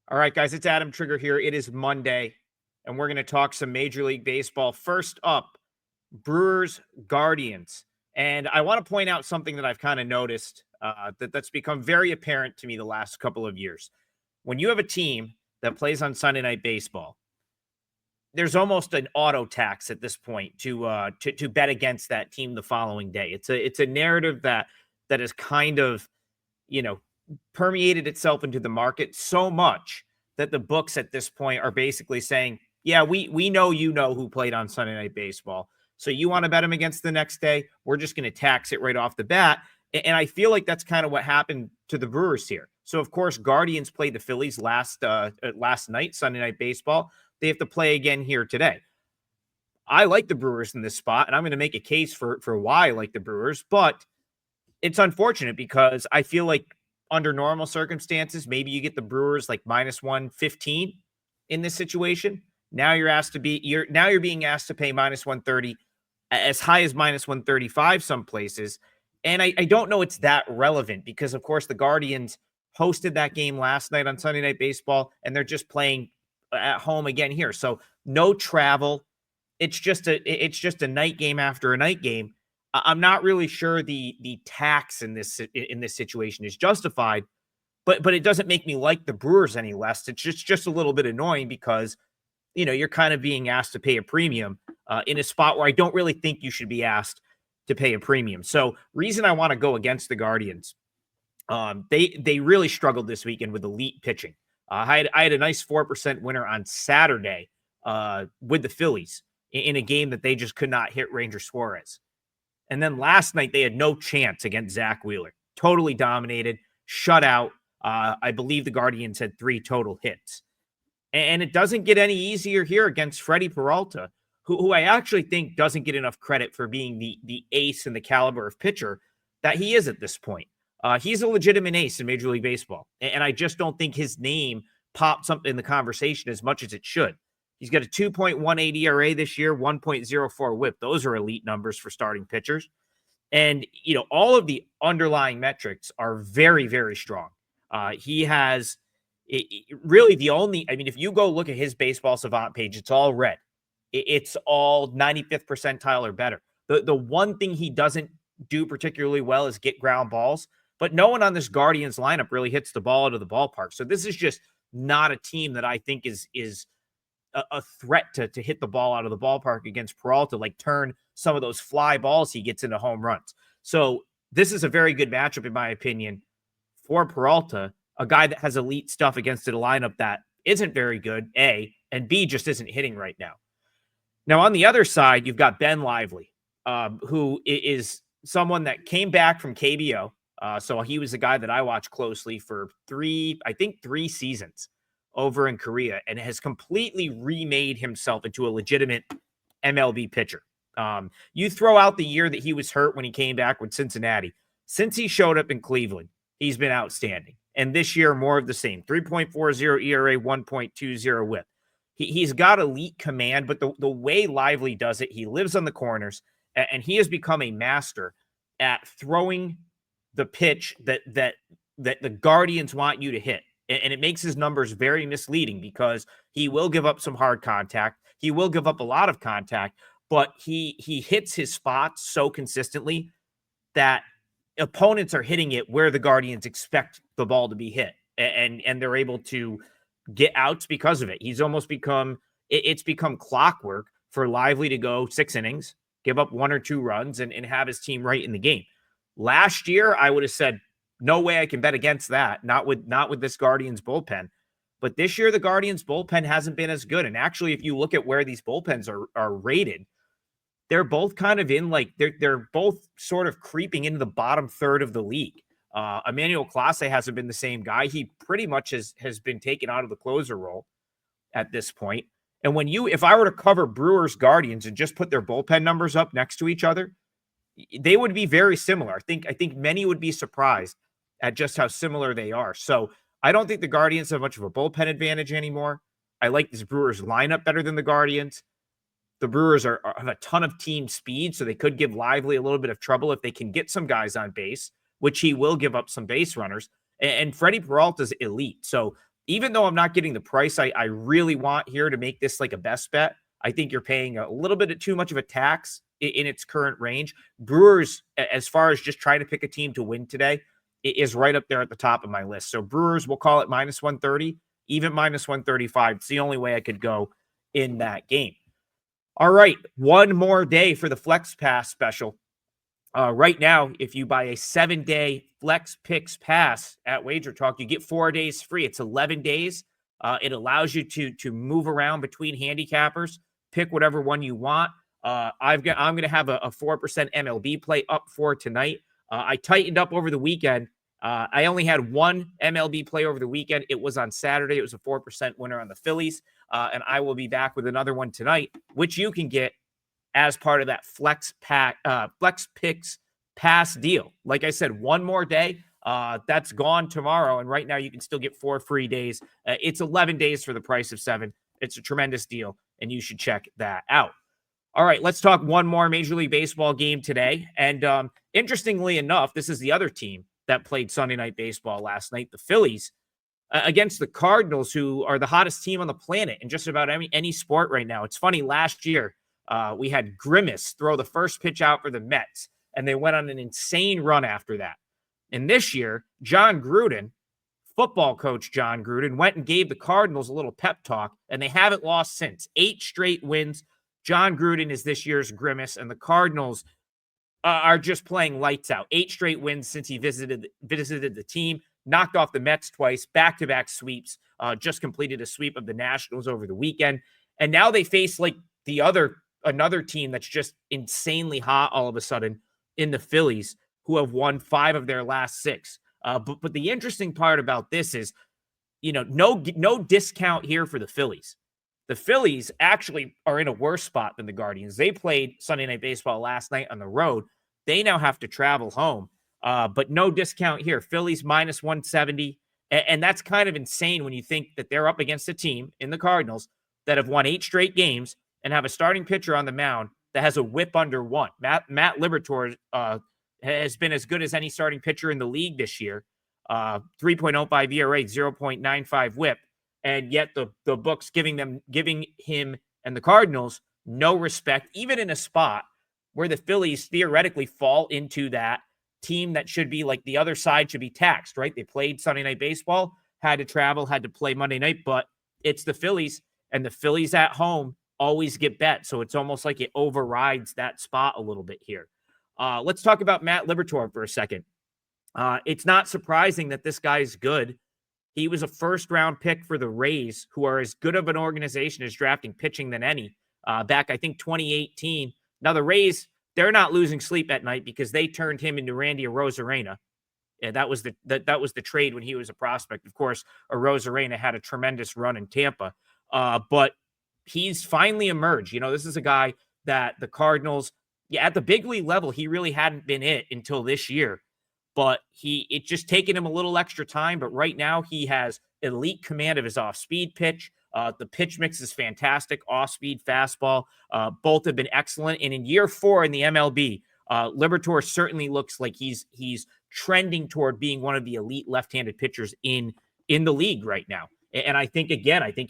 All right, guys, it's Adam Trigger here. It is Monday, and we're going to talk some Major League Baseball. First up, Brewers, Guardians. And I want to point out something that I've kind of noticed that's become very apparent to me the last couple of years. When you have a team that plays on Sunday Night Baseball, there's almost an auto tax at this point to bet against that team the following day. It's a narrative that is kind of, you know, permeated itself into the market so much that the books at this point are basically saying, yeah, we know who played on Sunday Night Baseball. So you want to bet him against the next day? We're just going to tax it right off the bat. And I feel like that's kind of what happened to the Brewers here. So of course, Guardians played the Phillies last night, Sunday Night Baseball. They have to play again here today. I like the Brewers in this spot, and I'm going to make a case for why I like the Brewers, but it's unfortunate because I feel like under normal circumstances, maybe you get the Brewers like minus 115 in this situation. Now you're being asked to pay minus 130, as high as minus 135 some places. And I don't know it's that relevant because, of course, the Guardians hosted that game last night on Sunday Night Baseball, and they're just playing at home again here. So no travel. It's just a night game after a night game. I'm not really sure the tax in this situation is justified, but it doesn't make me like the Brewers any less. It's just a little bit annoying because, you're kind of being asked to pay a premium in a spot where I don't really think you should be asked to pay a premium. So reason I want to go against the Guardians, they really struggled this weekend with elite pitching. I had a nice 4% winner on Saturday with the Phillies in a game that they just could not hit Ranger Suarez. And then last night, they had no chance against Zach Wheeler. Totally dominated, shut out. I believe the Guardians had 3 total hits. And it doesn't get any easier here against Freddie Peralta, who I actually think doesn't get enough credit for being the ace and the caliber of pitcher that he is at this point. He's a legitimate ace in Major League Baseball. And I just don't think his name pops up in the conversation as much as it should. He's got a 2.18 ERA this year, 1.04 whip. Those are elite numbers for starting pitchers. And, all of the underlying metrics are very, very strong. He has really if you go look at his baseball savant page, it's all red. It's all 95th percentile or better. The one thing he doesn't do particularly well is get ground balls, but no one on this Guardians lineup really hits the ball out of the ballpark. So this is just not a team that I think is a threat to hit the ball out of the ballpark against Peralta, like turn some of those fly balls he gets into home runs. So this is a very good matchup, in my opinion, for Peralta, a guy that has elite stuff against a lineup that isn't very good, A, and B, just isn't hitting right now. Now, on the other side, you've got Ben Lively, who is someone that came back from KBO. So he was a guy that I watched closely for 3 seasons over in Korea, and has completely remade himself into a legitimate MLB pitcher. You throw out the year that he was hurt when he came back with Cincinnati. Since he showed up in Cleveland, he's been outstanding. And this year, more of the same. 3.40 ERA, 1.20 whip. He's got elite command, but the way Lively does it, he lives on the corners, and he has become a master at throwing the pitch that the Guardians want you to hit. And it makes his numbers very misleading because he will give up some hard contact. He will give up a lot of contact, but he hits his spots so consistently that opponents are hitting it where the Guardians expect the ball to be hit. And they're able to get outs because of it. He's almost it's become clockwork for Lively to go 6 innings, give up 1 or 2 runs, and have his team right in the game. Last year, I would have said, no way I can bet against that. Not with this Guardians bullpen. But this year, the Guardians bullpen hasn't been as good. And actually, if you look at where these bullpens are rated, they're both kind of they're both sort of creeping into the bottom third of the league. Emmanuel Clase hasn't been the same guy. He pretty much has been taken out of the closer role at this point. And if I were to cover Brewers Guardians and just put their bullpen numbers up next to each other, they would be very similar. I think many would be surprised at just how similar they are. So I don't think the Guardians have much of a bullpen advantage anymore. I like this Brewers lineup better than the Guardians. The Brewers have a ton of team speed, so they could give Lively a little bit of trouble if they can get some guys on base, which he will give up some base runners. And Freddie Peralta's elite. So even though I'm not getting the price I really want here to make this like a best bet, I think you're paying a little bit of too much of a tax in its current range. Brewers, as far as just trying to pick a team to win today, is right up there at the top of my list. So Brewers, we'll call it minus 130, even minus 135. It's the only way I could go in that game. All right, one more day for the Flex Pass special. Right now, if you buy a 7-day Flex Picks Pass at WagerTalk, you get 4 days free. It's 11 days. It allows you to move around between handicappers, pick whatever one you want. I'm going to have a 4% MLB play up for tonight. I tightened up over the weekend. I only had one MLB play over the weekend. It was on Saturday. It was a 4% winner on the Phillies. And I will be back with another one tonight, which you can get as part of that Flex Picks Pass deal. Like I said, one more day. That's gone tomorrow. And right now you can still get 4 free days. It's 11 days for the price of 7. It's a tremendous deal, and you should check that out. All right, let's talk one more Major League Baseball game today. And interestingly enough, this is the other team that played Sunday Night Baseball last night, the Phillies, against the Cardinals, who are the hottest team on the planet in just about any sport right now. It's funny, last year we had Grimace throw the first pitch out for the Mets, and they went on an insane run after that. And this year, John Gruden, football coach John Gruden, went and gave the Cardinals a little pep talk, and they haven't lost since. 8 straight wins. John Gruden is this year's Grimace, and the Cardinals are just playing lights out. 8 straight wins since he visited the team, knocked off the Mets twice, back-to-back sweeps, just completed a sweep of the Nationals over the weekend. And now they face like another team that's just insanely hot all of a sudden in the Phillies, who have won 5 of their last 6. But the interesting part about this is, no discount here for the Phillies. The Phillies actually are in a worse spot than the Guardians. They played Sunday Night Baseball last night on the road. They now have to travel home, but no discount here. Phillies minus 170, and that's kind of insane when you think that they're up against a team in the Cardinals that have won 8 straight games and have a starting pitcher on the mound that has a whip under 1. Matt Liberatore has been as good as any starting pitcher in the league this year. 3.05 ERA, 0.95 whip. And yet the book's giving him and the Cardinals no respect, even in a spot where the Phillies theoretically fall into that team that should be like the other side should be taxed, right? They played Sunday Night Baseball, had to travel, had to play Monday night, but it's the Phillies, and the Phillies at home always get bet. So it's almost like it overrides that spot a little bit here. Let's talk about Matt Liberatore for a second. It's not surprising that this guy's good. He was a first-round pick for the Rays, who are as good of an organization as drafting pitching than any, back, I think, 2018. Now, the Rays, they're not losing sleep at night because they turned him into Randy Arozarena. Yeah, that was the trade when he was a prospect. Of course, Arozarena had a tremendous run in Tampa, but he's finally emerged. This is a guy that the Cardinals, at the big league level, he really hadn't been it until this year. But it's just taken him a little extra time. But right now he has elite command of his off-speed pitch. The pitch mix is fantastic. Off-speed, fastball, both have been excellent. And in year 4 in the MLB, Liberatore certainly looks like he's trending toward being one of the elite left-handed pitchers in the league right now. And I think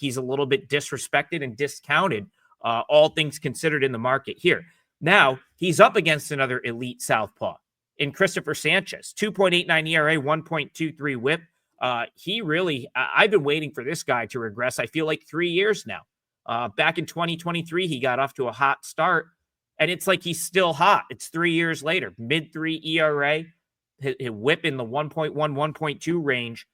he's a little bit disrespected and discounted, all things considered, in the market here. Now he's up against another elite southpaw in Christopher Sanchez, 2.89 ERA, 1.23 whip. I've been waiting for this guy to regress, I feel like 3 years now. Back in 2023, he got off to a hot start, and it's like he's still hot. It's 3 years later, mid-3 ERA, his whip in the 1.1, 1.2 range.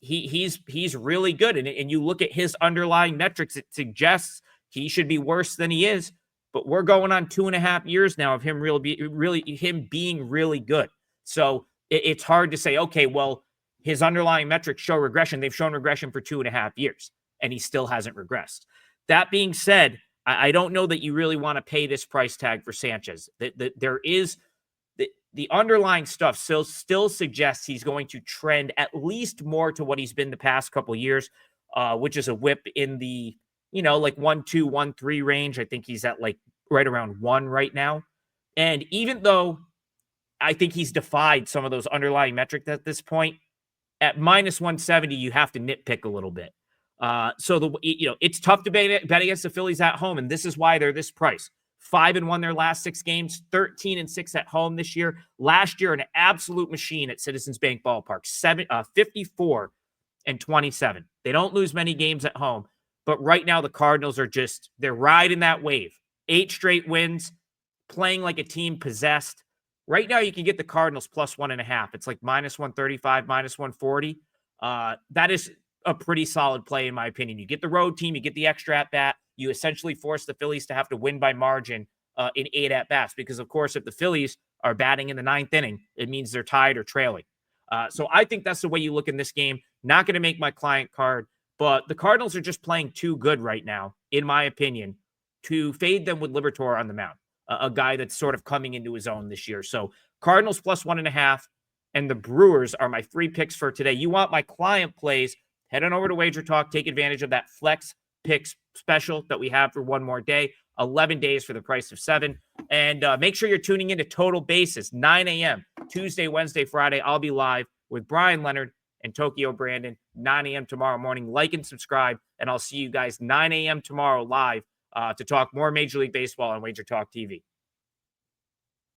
He's really good. And you look at his underlying metrics, it suggests he should be worse than he is. But we're going on 2.5 years now of him being really good. So it's hard to say, okay, well, his underlying metrics show regression. They've shown regression for 2.5 years, and he still hasn't regressed. That being said, I don't know that you really want to pay this price tag for Sanchez. There is the underlying stuff still suggests he's going to trend at least more to what he's been the past couple years, which is a whip in the like 1.2, 1.3 range. I think he's at like right around 1 right now. And even though I think he's defied some of those underlying metrics at this point, At minus 170, you have to nitpick a little bit. It's tough to bet against the Phillies at home, and this is why they're this price. 5-1 their last 6 games, 13-6 at home this year. Last year, an absolute machine at Citizens Bank Ballpark, 54-27. They don't lose many games at home, but right now the Cardinals are they're riding that wave. 8 straight wins, playing like a team possessed. Right now, you can get the Cardinals plus 1.5. It's like minus 135, minus 140. That is a pretty solid play, in my opinion. You get the road team, you get the extra at bat. You essentially force the Phillies to have to win by margin in 8 at bats, because, of course, if the Phillies are batting in the 9th inning, it means they're tied or trailing. So I think that's the way you look in this game. Not going to make my client card, but the Cardinals are just playing too good right now, in my opinion, to fade them with Liberatore on the mound, a guy that's sort of coming into his own this year. So Cardinals plus 1.5, and the Brewers are my 3 picks for today. You want my client plays, head on over to WagerTalk, take advantage of that flex picks special that we have for one more day, 11 days for the price of 7. And make sure you're tuning into Total Bases, 9 a.m., Tuesday, Wednesday, Friday. I'll be live with Brian Leonard and Tokyo Brandon, 9 a.m. tomorrow morning. Like and subscribe, and I'll see you guys 9 a.m. tomorrow live to talk more Major League Baseball on WagerTalk TV.